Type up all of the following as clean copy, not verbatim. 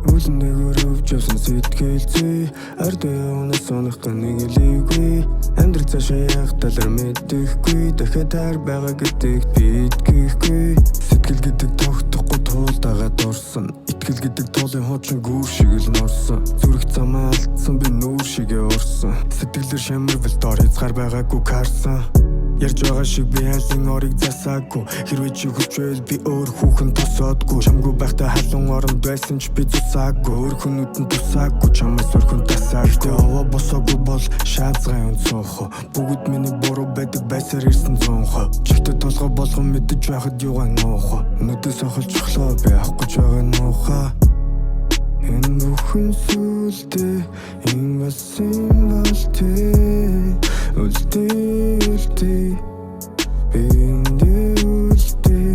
Үлэндээ өрөвж явсан сэтгэлзүй Ордоо явнаас сонох нэг илээгүй Амьдрал цаашаа явах талаар мэдэхгүй Дахиад таар байгаа гэдэгт би итгэхгүй Сэтгэл гэдэг тогтохгүй туулдагаад орсон Итгэл гэдэг тоолын хуучин гүүр шиг л норсон Зүрх замаа алдсан би нүүр шигээ орсон Сэтгэлээр шамарвал дор хязгаар байгаагүй карсан Ярьж байгаа шиг би айлын орыг засаагүй Хэрвээ чи хүч байл би өөр хүүхэн тосоодгүй Чамгүй байхдаа халуун оронд байсан ч би зусаагүй Өөр хүмүүд нь тусаагүй чамаас өрхөн тасаагүй Гэтэ овоо босоогүй бол шаазгай унцоохо Бүгд миний буруу байдаг байсаар ирсэн зонхо Чихтэй толгой болгон мэдэж байхад юугаа нуухо Нүдээс охолж өглөө би авахгүй ч байгаа нуухаа Энэ бүхэн сүлдээ энэ бас юм болтээ Үлдээ би эндээ үлдээ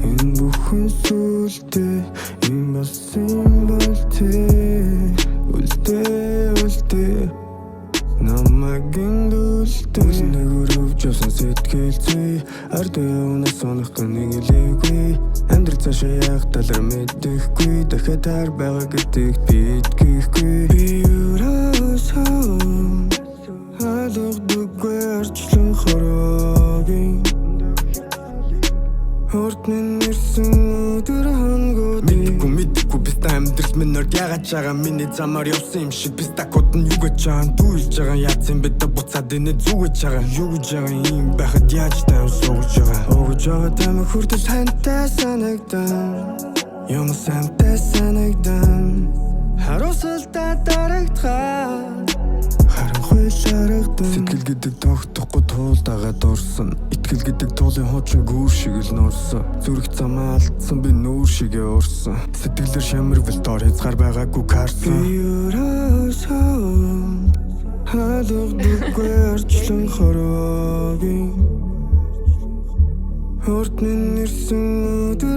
Энэ бүхэн сүлдээ энэ бас юм болтээ Үлдээ намайг эндүүлдээ Үлэндээ өрөвж явсан сэтгэлзүй Ордоо явнаас сонох нэг илээгүй Амьдрал цаашаа явах талаар мэдэхгүй Дахиад таар байгаа гэдэгт би итгэхгүй Би юураасаа Алгадаггүй арчлан хороогийн Хортны нэрсэн өдөр хангууд Мэдгүй биста амьдрал минь орд ягаад чагаа Миний замаар явсан юм шиг биста код нь юу гэж чагаан Дүүлж байгаа яц юм бэдэ буцаад энэ зүгэж чагаа Юу гэж байгаа юм байхад яаж тайм суугаж байгаа Өгөж байгаа тайм хүртэл хантай санагдан Юм сантай санагдан Харуусалтай дарагдхаа Сэтгэл гэдэг тогтохгүй туулдагаад орсон Итгэл гэдэг туулын хуучин гүүр шиг л норсон Зүрх замаа алдсан би нүүр шигээ орсон Сэтгэлээр шамарвал дор хязгаар байгаагүй карсан Би юураасаа алгадаггүй арчлан хороогийн Хортны нэрсэн өдөр